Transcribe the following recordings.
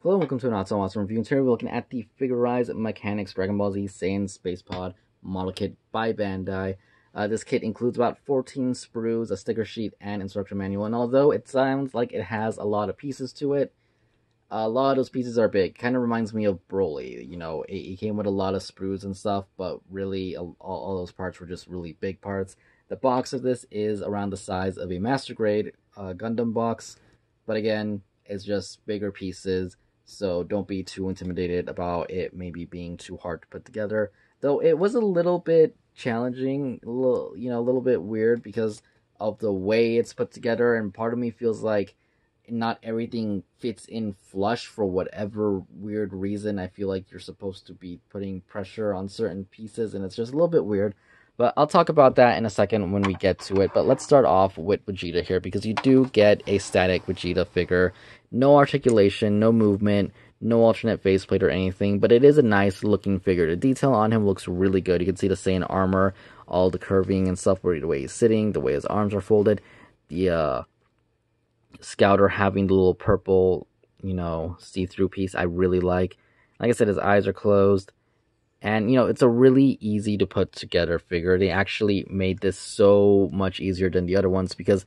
Hello and welcome to an awesome review. And today we're looking at the Figurized Mechanics Dragon Ball Z Saiyan Space Pod model kit by Bandai. This kit includes about 14 sprues, a sticker sheet, and instruction manual. And although it sounds like it has a lot of pieces to it, a lot of those pieces are big. Kind of reminds me of Broly. You know, it came with a lot of sprues and stuff, but really all those parts were just really big parts. The box of this is around the size of a Master Grade Gundam box, but again, it's just bigger pieces. So don't be too intimidated about it maybe being too hard to put together. Though it was a little bit challenging, a little bit weird because of the way it's put together, and part of me feels like not everything fits in flush for whatever weird reason. I feel like you're supposed to be putting pressure on certain pieces, and it's just a little bit weird. But I'll talk about that in a second when we get to it. But let's start off with Vegeta here, because you do get a static Vegeta figure. No articulation, no movement, no alternate faceplate or anything, but it is a nice looking figure. The detail on him looks really good. You can see the Saiyan armor, all the curving and stuff, the way he's sitting, the way his arms are folded. The Scouter having the little purple, see-through piece I really like. Like I said, his eyes are closed. And, it's a really easy to put together figure. They actually made this so much easier than the other ones because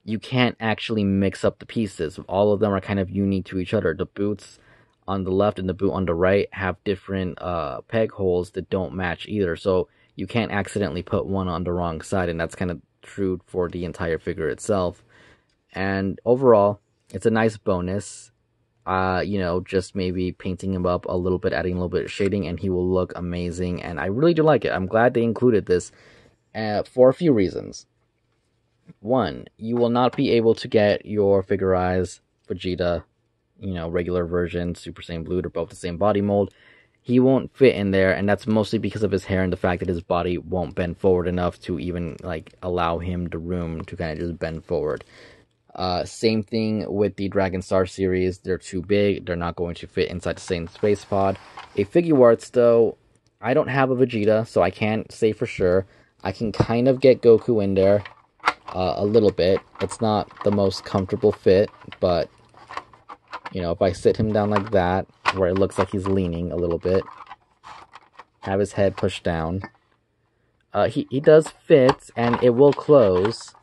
you can't actually mix up the pieces. All of them are kind of unique to each other. The boots on the left and the boot on the right have different peg holes that don't match either. So you can't accidentally put one on the wrong side, and that's kind of true for the entire figure itself. And overall, it's a nice bonus. Just maybe painting him up a little bit, adding a little bit of shading, and he will look amazing. And I really do like it. I'm glad they included this for a few reasons. One, you will not be able to get your Figurized Vegeta, regular version, Super Saiyan Blue. They're both the same body mold. He won't fit in there, and that's mostly because of his hair and the fact that his body won't bend forward enough to even allow him the room to kind of just bend forward. Same thing with the Dragon Star series. They're too big. They're not going to fit inside the same space pod. A Figuarts, though, I don't have a Vegeta, so I can't say for sure. I can kind of get Goku in there a little bit. It's not the most comfortable fit, but, if I sit him down like that, where it looks like he's leaning a little bit, have his head pushed down, he does fit, and it will close.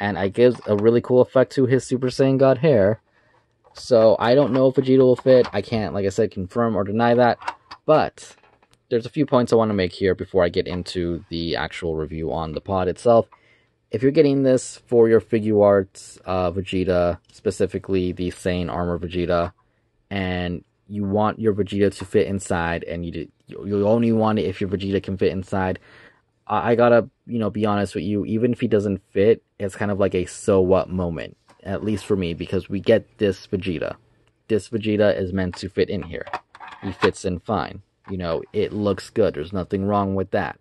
And it gives a really cool effect to his Super Saiyan God hair. So I don't know if Vegeta will fit. I can't, like I said, confirm or deny that. But there's a few points I want to make here before I get into the actual review on the pod itself. If you're getting this for your Figuarts Vegeta, specifically the Saiyan Armor Vegeta, and you want your Vegeta to fit inside, and you only want it if your Vegeta can fit inside, I gotta, be honest with you, even if he doesn't fit, it's kind of like a so what moment, at least for me, because we get this Vegeta. This Vegeta is meant to fit in here. He fits in fine. It looks good. There's nothing wrong with that.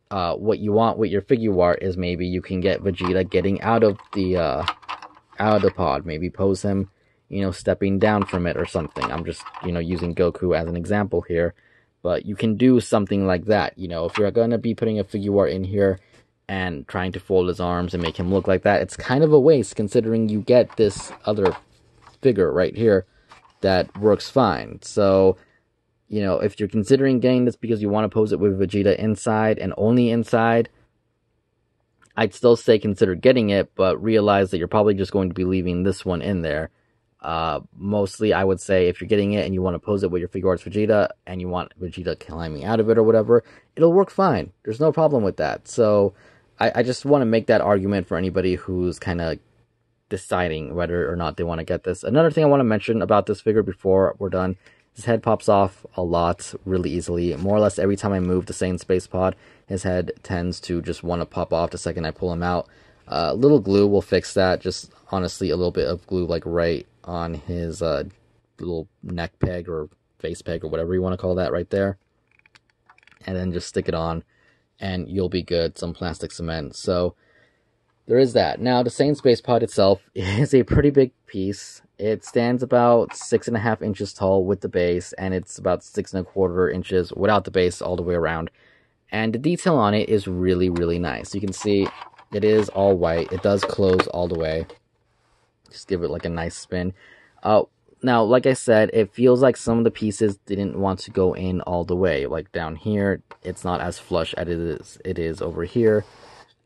What you want with your Figuart is maybe you can get Vegeta getting out of the pod. Maybe pose him, stepping down from it or something. I'm just, using Goku as an example here. But you can do something like that, if you're going to be putting a Figuart in here and trying to fold his arms and make him look like that, it's kind of a waste considering you get this other figure right here that works fine. So, if you're considering getting this because you want to pose it with Vegeta inside and only inside, I'd still say consider getting it, but realize that you're probably just going to be leaving this one in there. Mostly I would say if you're getting it and you want to pose it with your Figuarts Vegeta and you want Vegeta climbing out of it or whatever, it'll work fine. There's no problem with that. So I just want to make that argument for anybody who's kind of deciding whether or not they want to get this. Another thing I want to mention about this figure before we're done, his head pops off a lot really easily. More or less every time I move the Saiyan Space Pod, his head tends to just want to pop off the second I pull him out. Little glue will fix that. Just honestly a little bit of glue right on his little neck peg or face peg or whatever you want to call that right there. And then just stick it on and you'll be good. Some plastic cement. So there is that. Now the Saiyan Space Pod itself is a pretty big piece. It stands about 6.5 inches tall with the base, and it's about 6.25 inches without the base all the way around. And the detail on it is really, really nice. You can see it is all white. It does close all the way. Just give it a nice spin. Now, like I said, it feels like some of the pieces didn't want to go in all the way. Like down here, it's not as flush as it is over here.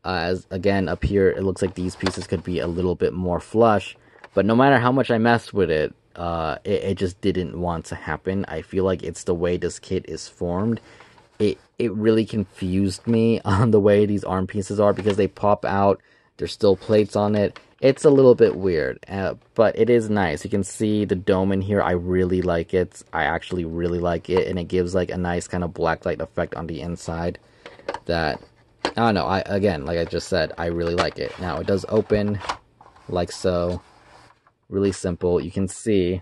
As again, up here, it looks like these pieces could be a little bit more flush. But no matter how much I messed with it, it just didn't want to happen. I feel like it's the way this kit is formed. It really confused me on the way these arm pieces are, because they pop out. There's still plates on it. It's a little bit weird, but it is nice. You can see the dome in here. I really like it. I actually really like it, and it gives like a nice kind of blacklight effect on the inside that, I don't know, again, like I just said, I really like it. Now, it does open like so. Really simple. You can see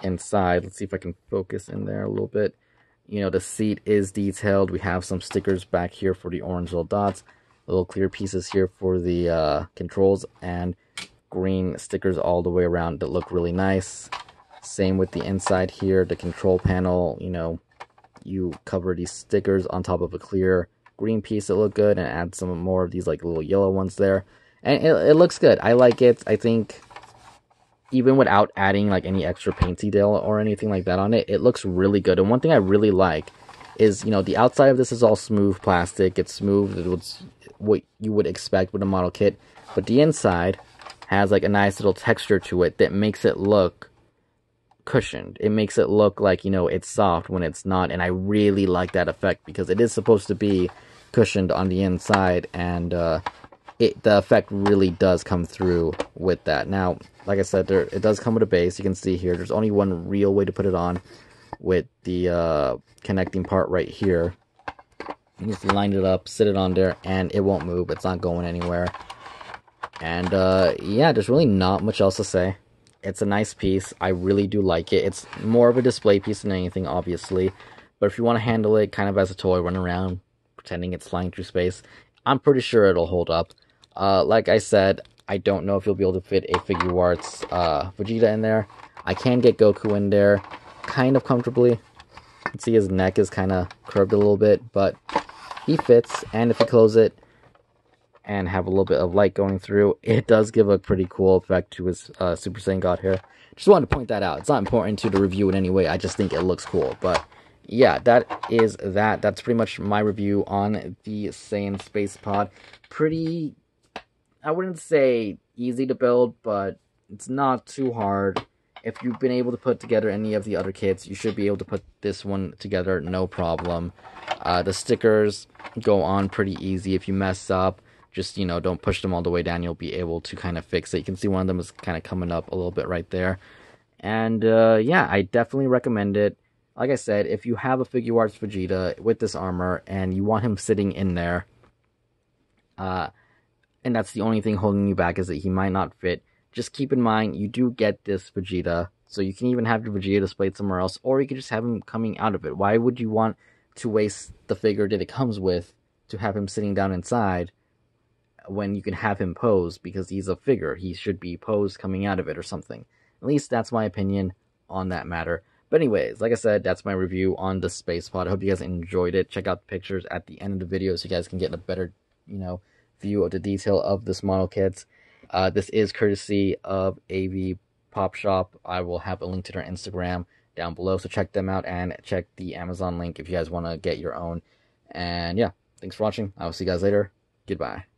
inside. Let's see if I can focus in there a little bit. You know, the seat is detailed. We have some stickers back here for the orange little dots. Little clear pieces here for the controls, and green stickers all the way around that look really nice. Same with the inside here, the control panel. You know, you cover these stickers on top of a clear green piece that look good, and add some more of these like little yellow ones there, and it looks good. I like it. I think even without adding like any extra paint detail or anything like that on it, it looks really good. And one thing I really like is, you know, the outside of this is all smooth plastic. It's smooth. It's what you would expect with a model kit. But the inside has like a nice little texture to it that makes it look cushioned. It makes it look like, you know, it's soft when it's not. And I really like that effect, because it is supposed to be cushioned on the inside. And the effect really does come through with that. Now, like I said, it does come with a base. You can see here, there's only one real way to put it on, with the connecting part right here. You just line it up, sit it on there, and it won't move. It's not going anywhere. And yeah, there's really not much else to say. It's a nice piece. I really do like it. It's more of a display piece than anything, obviously. But if you want to handle it kind of as a toy, run around pretending it's flying through space, I'm pretty sure it'll hold up. Like I said, I don't know if you'll be able to fit a Figuarts Vegeta in there. I can get Goku in there kind of comfortably. You can see his neck is kind of curved a little bit, but he fits. And if you close it and have a little bit of light going through, it does give a pretty cool effect to his Super Saiyan God hair. Just wanted to point that out. It's not important to the review in any way. I just think it looks cool. But yeah, that is that. That's pretty much my review on the Saiyan Space Pod. Pretty, I wouldn't say easy to build, but it's not too hard. If you've been able to put together any of the other kits, you should be able to put this one together, no problem. The stickers go on pretty easy. If you mess up, just, you know, don't push them all the way down. You'll be able to kind of fix it. You can see one of them is kind of coming up a little bit right there. And yeah, I definitely recommend it. Like I said, if you have a Figuarts Vegeta with this armor and you want him sitting in there, and that's the only thing holding you back, is that he might not fit, just keep in mind, you do get this Vegeta, so you can even have your Vegeta displayed somewhere else, or you could just have him coming out of it. Why would you want to waste the figure that it comes with to have him sitting down inside when you can have him posed? Because he's a figure, he should be posed coming out of it or something. At least that's my opinion on that matter. But anyways, like I said, that's my review on the Space Pod. I hope you guys enjoyed it. Check out the pictures at the end of the video so you guys can get a better, you know, view of the detail of this model kit. This is courtesy of AV Pop Shop. I will have a link to their Instagram down below, so check them out, and check the Amazon link if you guys want to get your own. And yeah, thanks for watching. I will see you guys later. Goodbye.